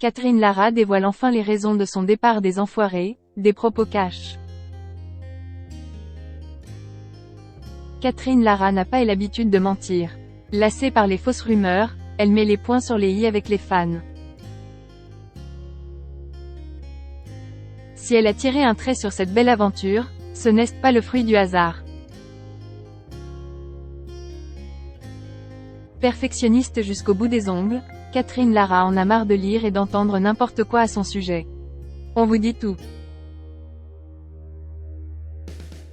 Catherine Lara dévoile enfin les raisons de son départ des Enfoirés, des propos cash. Catherine Lara n'a pas l'habitude de mentir. Lassée par les fausses rumeurs, elle met les points sur les i avec les fans. Si elle a tiré un trait sur cette belle aventure, ce n'est pas le fruit du hasard. Perfectionniste jusqu'au bout des ongles, Catherine Lara en a marre de lire et d'entendre n'importe quoi à son sujet. On vous dit tout.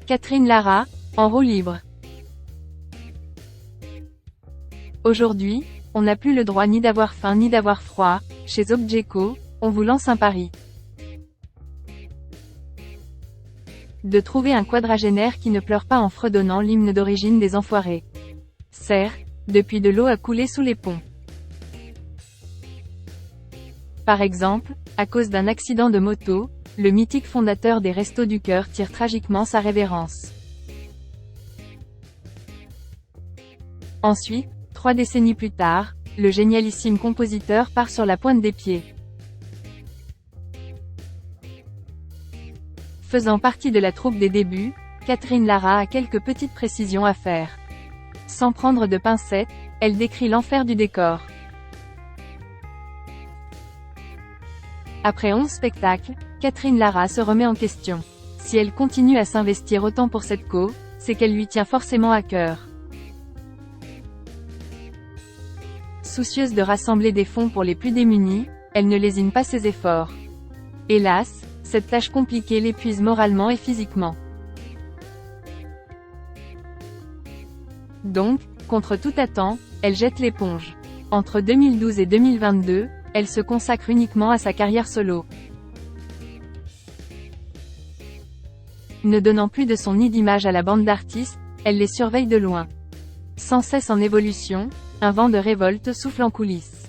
Catherine Lara, en roue libre. Aujourd'hui, on n'a plus le droit ni d'avoir faim ni d'avoir froid. Chez Objeco, on vous lance un pari. De trouver un quadragénaire qui ne pleure pas en fredonnant l'hymne d'origine des Enfoirés. Certes, depuis de l'eau a coulé sous les ponts. Par exemple, à cause d'un accident de moto, le mythique fondateur des Restos du Cœur tire tragiquement sa révérence. Ensuite, 3 décennies plus tard, le génialissime compositeur part sur la pointe des pieds. Faisant partie de la troupe des débuts, Catherine Lara a quelques petites précisions à faire. Sans prendre de pincettes, elle décrit l'enfer du décor. Après 11 spectacles, Catherine Lara se remet en question. Si elle continue à s'investir autant pour cette cause, c'est qu'elle lui tient forcément à cœur. Soucieuse de rassembler des fonds pour les plus démunis, elle ne lésine pas ses efforts. Hélas, cette tâche compliquée l'épuise moralement et physiquement. Donc, contre toute attente, elle jette l'éponge. Entre 2012 et 2022, elle se consacre uniquement à sa carrière solo. Ne donnant plus de son nid d'image à la bande d'artistes, elle les surveille de loin. Sans cesse en évolution, un vent de révolte souffle en coulisses.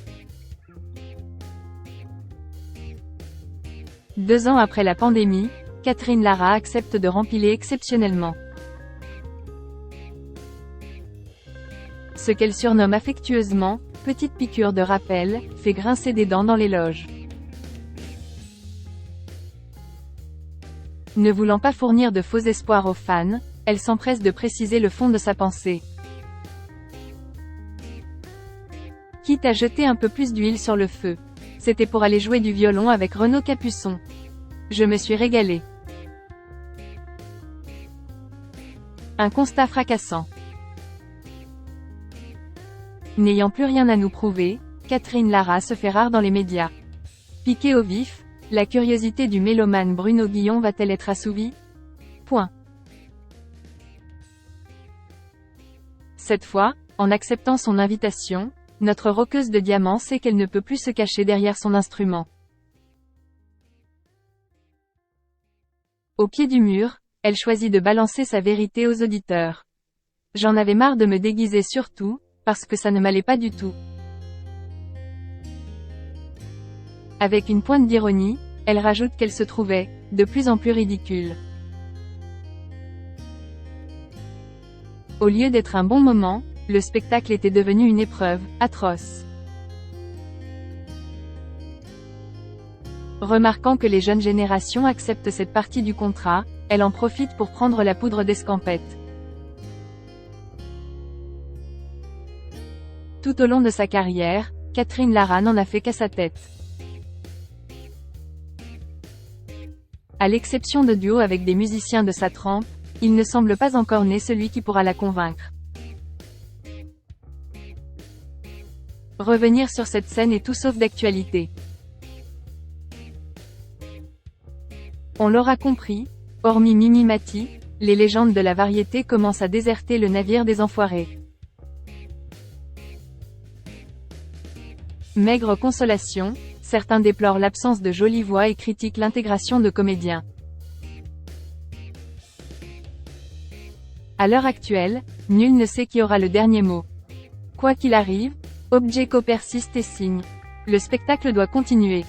2 ans après la pandémie, Catherine Lara accepte de rempiler exceptionnellement. Ce qu'elle surnomme affectueusement « petite piqûre de rappel » fait grincer des dents dans les loges. Ne voulant pas fournir de faux espoirs aux fans, elle s'empresse de préciser le fond de sa pensée. Quitte à jeter un peu plus d'huile sur le feu. C'était pour aller jouer du violon avec Renaud Capuçon. Je me suis régalée. Un constat fracassant. N'ayant plus rien à nous prouver, Catherine Lara se fait rare dans les médias. Piquée au vif, la curiosité du mélomane Bruno Guillon va-t-elle être assouvie? Point. Cette fois, en acceptant son invitation, notre roqueuse de diamants sait qu'elle ne peut plus se cacher derrière son instrument. Au pied du mur, elle choisit de balancer sa vérité aux auditeurs. J'en avais marre de me déguiser surtout, parce que ça ne m'allait pas du tout. Avec une pointe d'ironie, elle rajoute qu'elle se trouvait de plus en plus ridicule. Au lieu d'être un bon moment, le spectacle était devenu une épreuve atroce. Remarquant que les jeunes générations acceptent cette partie du contrat, elle en profite pour prendre la poudre d'escampette. Tout au long de sa carrière, Catherine Lara n'en a fait qu'à sa tête. À l'exception de duos avec des musiciens de sa trempe, il ne semble pas encore né celui qui pourra la convaincre. Revenir sur cette scène est tout sauf d'actualité. On l'aura compris, hormis Mimi Mati, les légendes de la variété commencent à déserter le navire des Enfoirés. Maigre consolation, certains déplorent l'absence de jolies voix et critiquent l'intégration de comédiens. À l'heure actuelle, nul ne sait qui aura le dernier mot. Quoi qu'il arrive, Objeco persiste et signe. Le spectacle doit continuer.